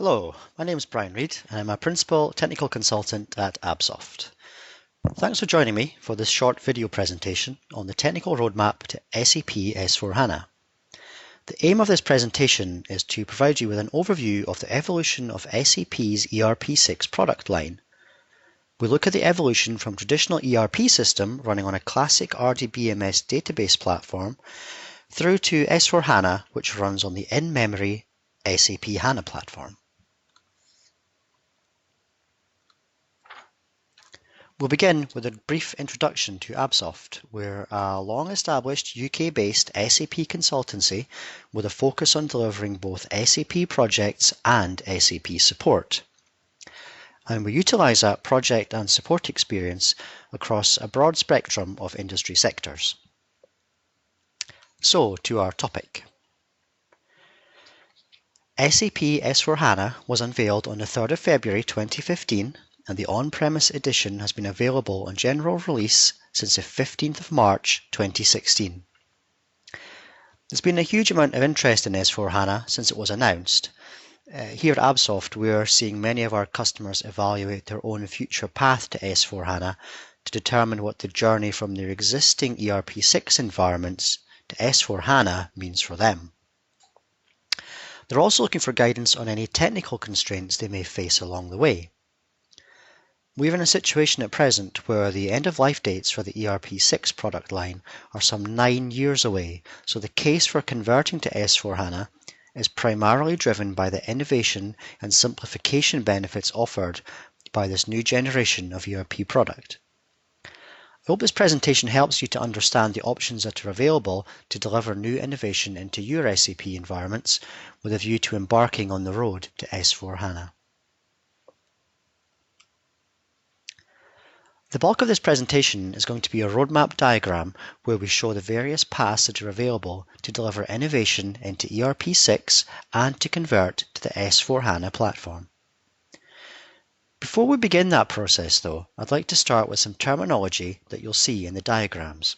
Hello, my name is Brian Reid and I'm a Principal Technical Consultant at Absoft. Thanks for joining me for this short video presentation on the technical roadmap to SAP S4HANA. The aim of this presentation is to provide you with an overview of the evolution of SAP's ERP6 product line. We look at the evolution from traditional ERP system running on a classic RDBMS database platform through to S4HANA, which runs on the in-memory SAP HANA platform. We'll begin with a brief introduction to Absoft. We're a long-established UK-based SAP consultancy with a focus on delivering both SAP projects and SAP support. And we utilise that project and support experience across a broad spectrum of industry sectors. So, to our topic. SAP S4HANA was unveiled on the 3rd of February 2015, and the on-premise edition has been available on general release since the 15th of March 2016. There's been a huge amount of interest in S4HANA since it was announced. Here at Absoft, we are seeing many of our customers evaluate their own future path to S4HANA to determine what the journey from their existing ERP6 environments to S4HANA means for them. They're also looking for guidance on any technical constraints they may face along the way. We're in a situation at present where the end-of-life dates for the ERP6 product line are some 9 years away, so the case for converting to S4HANA is primarily driven by the innovation and simplification benefits offered by this new generation of ERP product. I hope this presentation helps you to understand the options that are available to deliver new innovation into your SAP environments with a view to embarking on the road to S4HANA. The bulk of this presentation is going to be a roadmap diagram where we show the various paths that are available to deliver innovation into ERP6 and to convert to the S4HANA platform. Before we begin that process though, I'd like to start with some terminology that you'll see in the diagrams.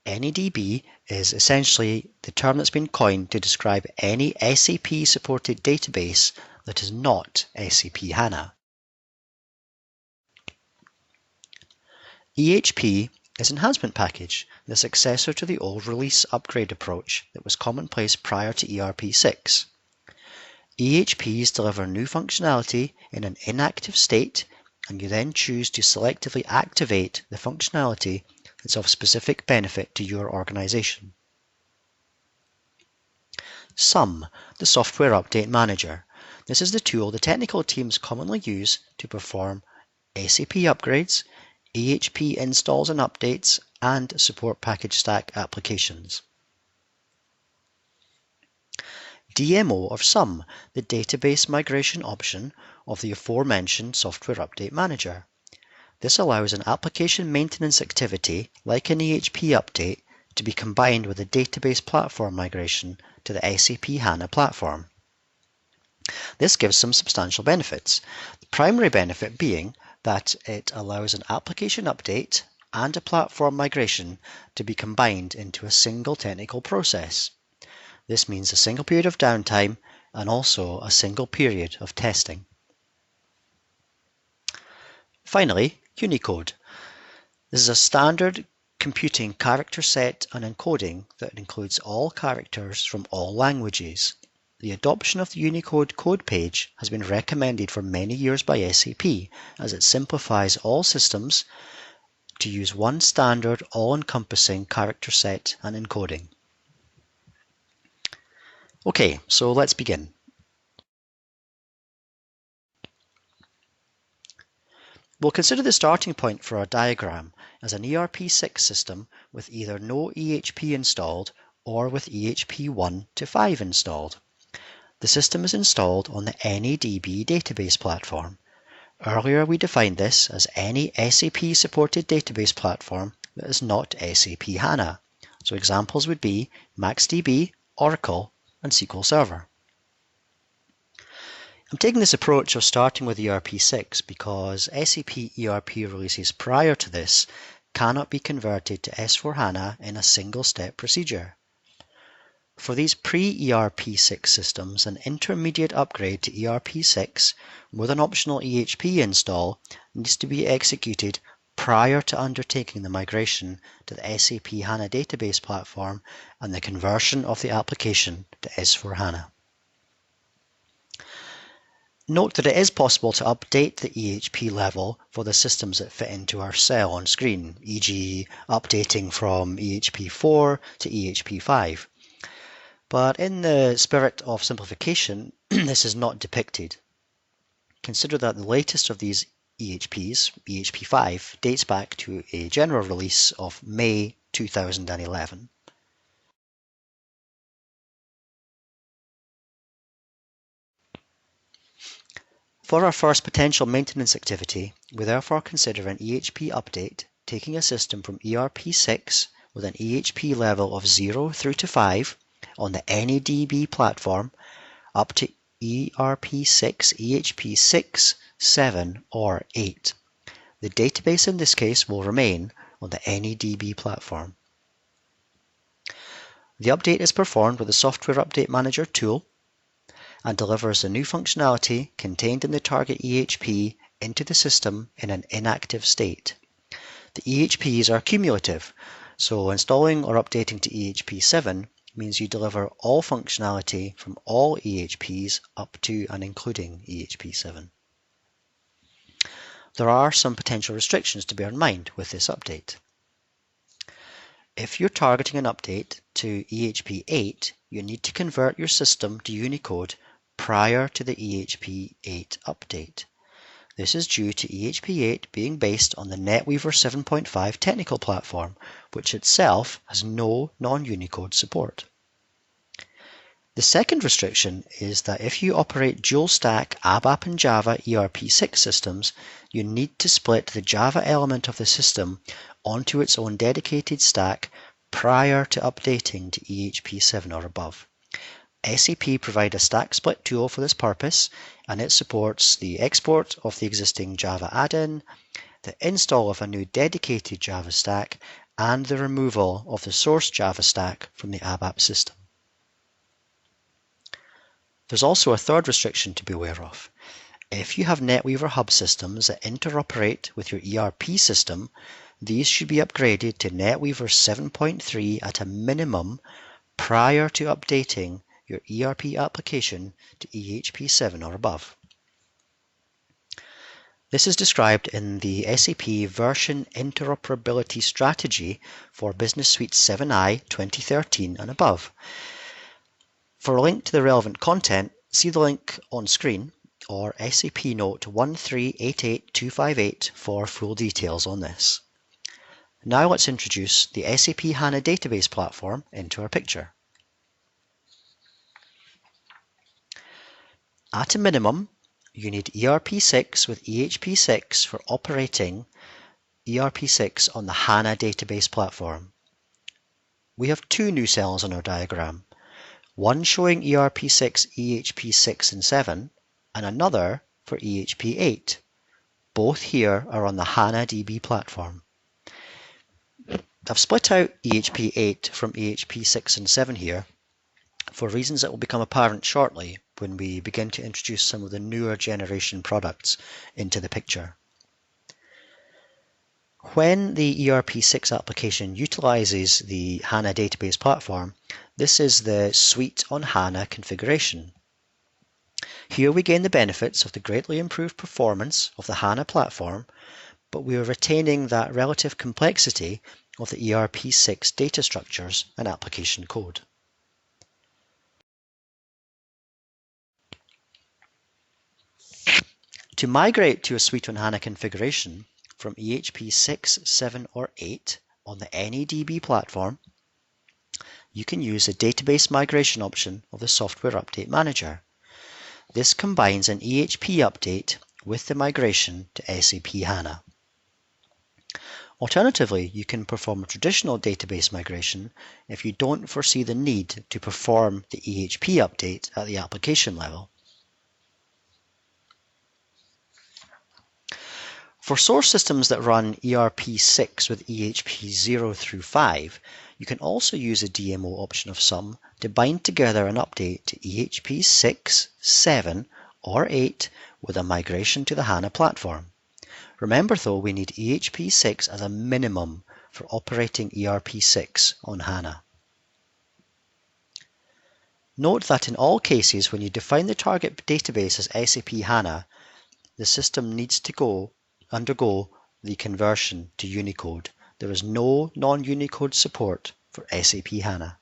NADB is essentially the term that's been coined to describe any SAP-supported database that is not SAP HANA. EHP is Enhancement Package, the successor to the old release upgrade approach that was commonplace prior to ERP6. EHPs deliver new functionality in an inactive state, and you then choose to selectively activate the functionality that's of specific benefit to your organization. SUM, the Software Update Manager. This is the tool the technical teams commonly use to perform SAP upgrades, EHP installs and updates, and support package stack applications. DMO of SUM, the database migration option of the aforementioned Software Update Manager. This allows an application maintenance activity, like an EHP update, to be combined with a database platform migration to the SAP HANA platform. This gives some substantial benefits, the primary benefit being that it allows an application update and a platform migration to be combined into a single technical process. This means a single period of downtime and also a single period of testing. Finally, Unicode. This is a standard computing character set and encoding that includes all characters from all languages. The adoption of the Unicode code page has been recommended for many years by SAP as it simplifies all systems to use one standard all-encompassing character set and encoding. Okay, so let's begin. We'll consider the starting point for our diagram as an ERP6 system with either no EHP installed or with EHP 1 to 5 installed. The system is installed on the NADB database platform. Earlier we defined this as any SAP-supported database platform that is not SAP HANA. So examples would be MaxDB, Oracle, and SQL Server. I'm taking this approach of starting with ERP6 because SAP ERP releases prior to this cannot be converted to S4HANA in a single-step procedure. For these pre-ERP6 systems, an intermediate upgrade to ERP6 with an optional EHP install needs to be executed prior to undertaking the migration to the SAP HANA database platform and the conversion of the application to S4HANA. Note that it is possible to update the EHP level for the systems that fit into our cell on screen, e.g. updating from EHP4 to EHP5. But in the spirit of simplification, this is not depicted. Consider that the latest of these EHPs, EHP5, dates back to a general release of May 2011. For our first potential maintenance activity, we therefore consider an EHP update taking a system from ERP6 with an EHP level of 0 through to 5 on the NADB platform up to ERP6, EHP6, 7 or 8. The database in this case will remain on the NADB platform. The update is performed with the Software Update Manager tool and delivers the new functionality contained in the target EHP into the system in an inactive state. The EHPs are cumulative, so installing or updating to EHP7 means you deliver all functionality from all EHPs up to and including EHP7. There are some potential restrictions to bear in mind with this update. If you're targeting an update to EHP8, you need to convert your system to Unicode prior to the EHP8 update. This is due to EHP8 being based on the NetWeaver 7.5 technical platform, which itself has no non-Unicode support. The second restriction is that if you operate dual-stack ABAP and Java ERP6 systems, you need to split the Java element of the system onto its own dedicated stack prior to updating to EHP7 or above. SAP provide a stack split tool for this purpose, and it supports the export of the existing Java add-in, the install of a new dedicated Java stack, and the removal of the source Java stack from the ABAP system. There's also a third restriction to be aware of. If you have NetWeaver hub systems that interoperate with your ERP system, these should be upgraded to NetWeaver 7.3 at a minimum prior to updating your ERP application to EHP7 or above. This is described in the SAP Version Interoperability Strategy for Business Suite 7i 2013 and above. For a link to the relevant content, see the link on screen or SAP Note 1388258 for full details on this. Now let's introduce the SAP HANA database platform into our picture. At a minimum, you need ERP6 with EHP6 for operating ERP6 on the HANA database platform. We have two new cells on our diagram, one showing ERP6, EHP6 and 7, and another for EHP8. Both here are on the HANA DB platform. I've split out EHP8 from EHP6 and 7 here for reasons that will become apparent shortly when we begin to introduce some of the newer generation products into the picture. When the ERP6 application utilizes the HANA database platform, this is the Suite on HANA configuration. Here we gain the benefits of the greatly improved performance of the HANA platform, but we are retaining that relative complexity of the ERP6 data structures and application code. To migrate to a Suite on HANA configuration from EHP 6, 7 or 8 on the NADB platform, you can use the database migration option of the Software Update Manager. This combines an EHP update with the migration to SAP HANA. Alternatively, you can perform a traditional database migration if you don't foresee the need to perform the EHP update at the application level. For source systems that run ERP6 with EHP 0 through 5, You can also use the DMO option of some to bind together an update to EHP 6, 7, or 8 with a migration to the HANA platform. Remember though, we need EHP 6 as a minimum for operating ERP 6 on HANA. Note that in all cases when you define the target database as SAP HANA, the system needs to undergo the conversion to Unicode. There is no non-Unicode support for SAP HANA.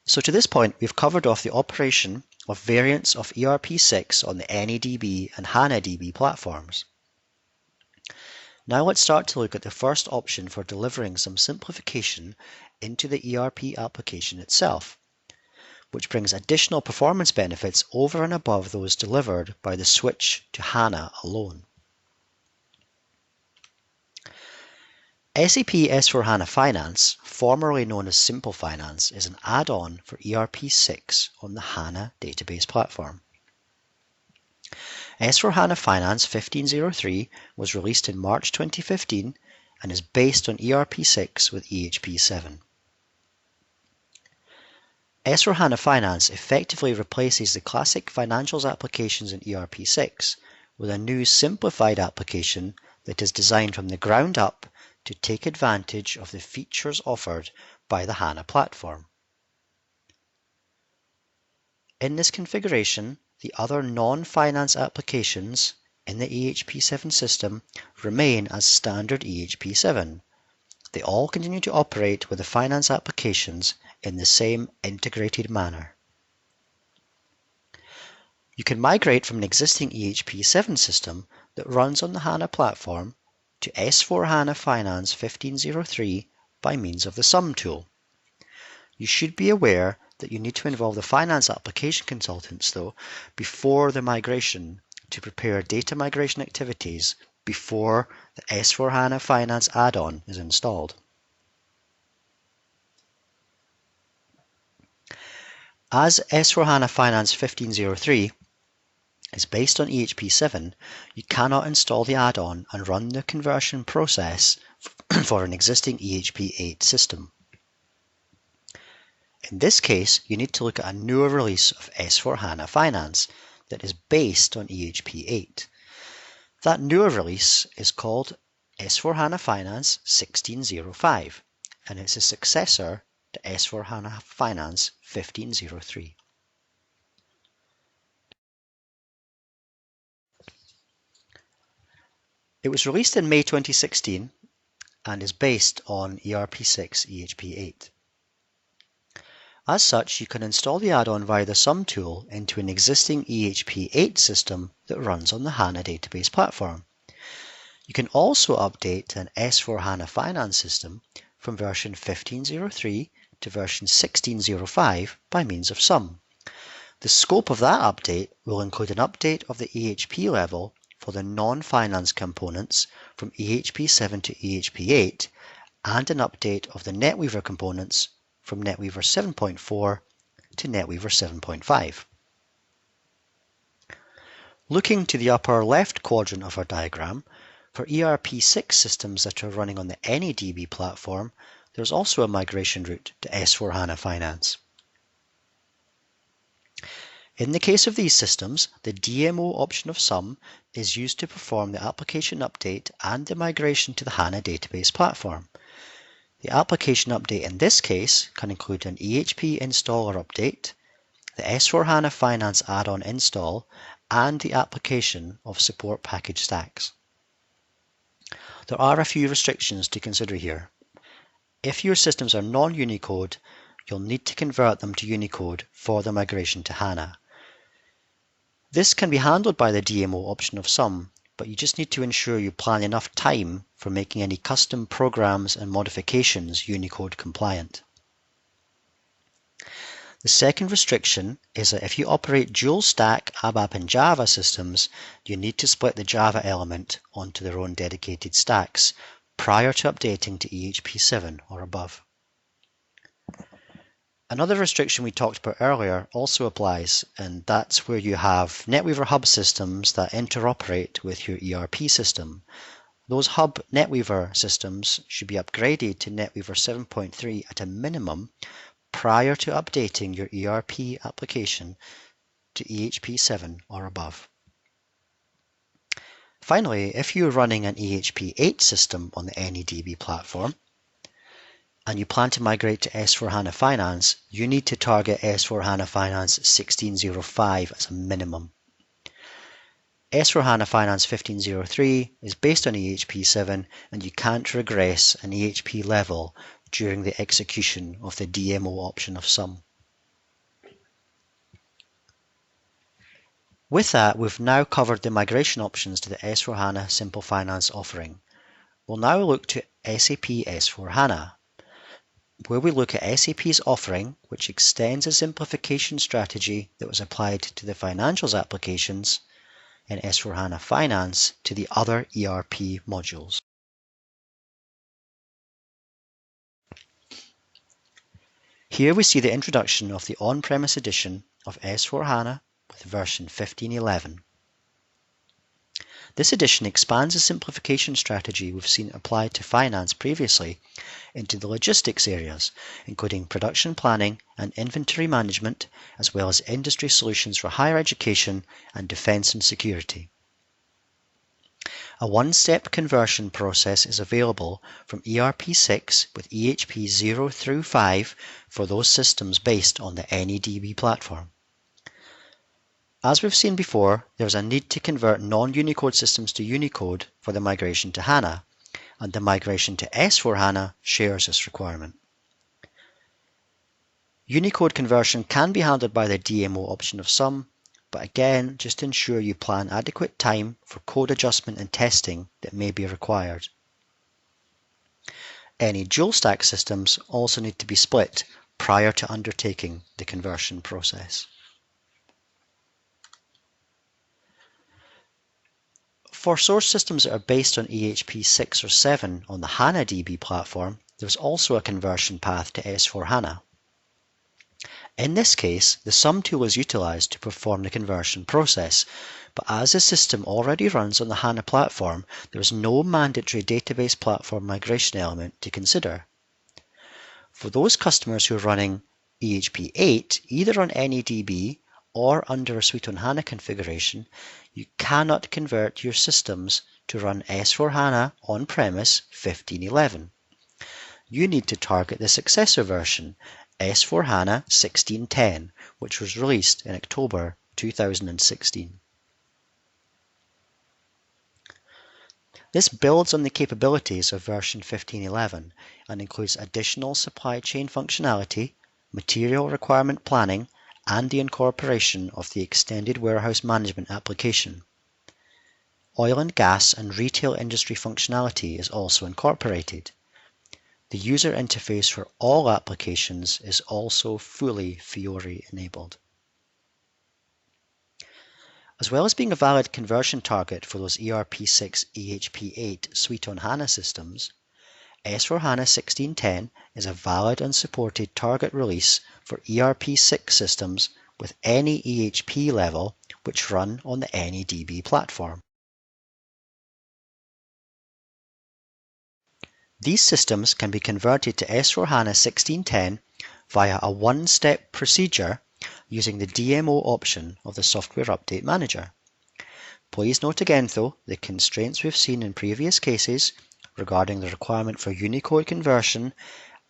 So to this point, we've covered off the operation of variants of ERP6 on the NADB and HANA-DB platforms. Now let's start to look at the first option for delivering some simplification into the ERP application itself, which brings additional performance benefits over and above those delivered by the switch to HANA alone. SAP S4HANA Finance, formerly known as Simple Finance, is an add-on for ERP6 on the HANA database platform. S4HANA Finance 1503 was released in March 2015 and is based on ERP6 with EHP7. S4HANA Finance effectively replaces the classic financials applications in ERP6 with a new simplified application that is designed from the ground up to take advantage of the features offered by the HANA platform. In this configuration, the other non-finance applications in the EHP7 system remain as standard EHP7. They all continue to operate with the finance applications in the same integrated manner. You can migrate from an existing EHP7 system that runs on the HANA platform to S4HANA Finance 1503 by means of the SUM tool. You should be aware that you need to involve the finance application consultants, though, before the migration to prepare data migration activities before the S4HANA Finance add-on is installed. As S4HANA Finance 1503 is based on EHP7, you cannot install the add-on and run the conversion process for an existing EHP8 system. In this case, you need to look at a newer release of S4HANA Finance that is based on EHP8. That newer release is called S4HANA Finance 1605, and it's a successor to S4HANA Finance 1503. It was released in May 2016 and is based on ERP6 EHP8. As such, you can install the add-on via the SUM tool into an existing EHP8 system that runs on the HANA database platform. You can also update an S4HANA Finance system from version 1503 to version 1605 by means of SUM. The scope of that update will include an update of the EHP level for the non-finance components from EHP7 to EHP8 and an update of the NetWeaver components from NetWeaver 7.4 to NetWeaver 7.5. Looking to the upper left quadrant of our diagram, for ERP6 systems that are running on the NADB platform, there's also a migration route to S4HANA Finance. In the case of these systems, the DMO option of SUM is used to perform the application update and the migration to the HANA database platform. The application update in this case can include an EHP installer update, the S4HANA Finance add-on install, and the application of support package stacks. There are a few restrictions to consider here. If your systems are non-Unicode, you'll need to convert them to Unicode for the migration to HANA. This can be handled by the DMO option of SUM, but you just need to ensure you plan enough time for making any custom programs and modifications Unicode compliant. The second restriction is that if you operate dual stack ABAP and Java systems, you need to split the Java element onto their own dedicated stacks prior to updating to EHP7 or above. Another restriction we talked about earlier also applies, and that's where you have NetWeaver hub systems that interoperate with your ERP system. Those hub NetWeaver systems should be upgraded to NetWeaver 7.3 at a minimum prior to updating your ERP application to EHP 7 or above. Finally, if you're running an EHP 8 system on the NEDB platform, and you plan to migrate to S4HANA Finance, you need to target S4HANA Finance 16.05 as a minimum. S4HANA Finance 15.03 is based on EHP 7 and you can't regress an EHP level during the execution of the DMO option of sum. With that, we've now covered the migration options to the S4HANA Simple Finance offering. We'll now look to SAP S4HANA, where we look at SAP's offering, which extends a simplification strategy that was applied to the financials applications in S4HANA Finance to the other ERP modules. Here we see the introduction of the on-premise edition of S4HANA with version 15.11. This edition expands the simplification strategy we've seen applied to finance previously into the logistics areas, including production planning and inventory management, as well as industry solutions for higher education and defense and security. A one-step conversion process is available from ERP6 with EHP 0 through 5 for those systems based on the NEDB platform. As we've seen before, there's a need to convert non-Unicode systems to Unicode for the migration to HANA, and the migration to S4HANA shares this requirement. Unicode conversion can be handled by the DMO option of sum, but again, just ensure you plan adequate time for code adjustment and testing that may be required. Any dual stack systems also need to be split prior to undertaking the conversion process. For source systems that are based on EHP 6 or 7 on the HANA DB platform, there's also a conversion path to S4HANA. In this case, the sum tool is utilized to perform the conversion process, but as the system already runs on the HANA platform, there is no mandatory database platform migration element to consider. For those customers who are running EHP 8, either on NEDB or under a Suite on HANA configuration, you cannot convert your systems to run S4HANA on-premise 15.11. You need to target the successor version, S4HANA 16.10, which was released in October 2016. This builds on the capabilities of version 15.11 and includes additional supply chain functionality, material requirement planning, and the incorporation of the extended warehouse management application. Oil and gas and retail industry functionality is also incorporated. The user interface for all applications is also fully Fiori enabled. As well as being a valid conversion target for those ERP6 EHP8 Suite on HANA systems, S4HANA 16.10 is a valid and supported target release for ERP6 systems with any EHP level which run on the NEDB platform. These systems can be converted to S4HANA 16.10 via a one-step procedure using the DMO option of the Software Update Manager. Please note again though, the constraints we've seen in previous cases regarding the requirement for Unicode conversion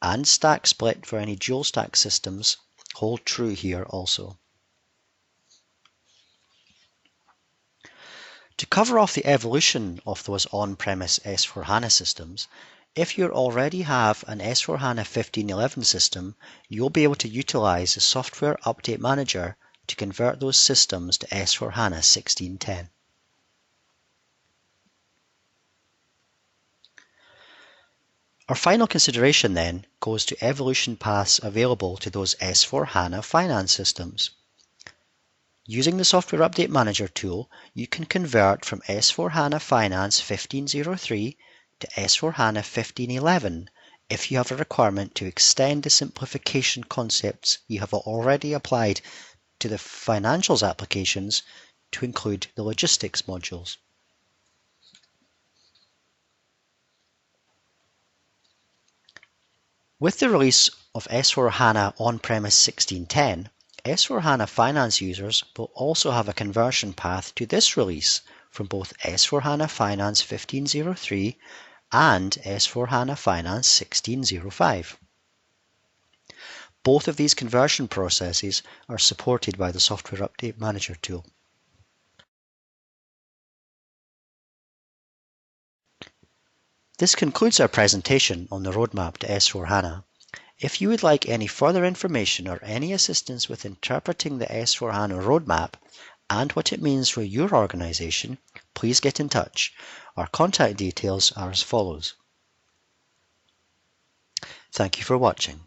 and stack split for any dual stack systems hold true here also. To cover off the evolution of those on-premise S4HANA systems, if you already have an S4HANA 15.11 system, you'll be able to utilize the Software Update Manager to convert those systems to S4HANA 16.10. Our final consideration then goes to evolution paths available to those S4HANA Finance systems. Using the Software Update Manager tool, you can convert from S4HANA Finance 15.03 to S4HANA 15.11 if you have a requirement to extend the simplification concepts you have already applied to the financials applications to include the logistics modules. With the release of S4HANA On-Premise 1610, S4HANA Finance users will also have a conversion path to this release from both S4HANA Finance 1503 and S4HANA Finance 1605. Both of these conversion processes are supported by the Software Update Manager tool. This concludes our presentation on the roadmap to S4HANA. If you would like any further information or any assistance with interpreting the S4HANA roadmap and what it means for your organization, please get in touch. Our contact details are as follows. Thank you for watching.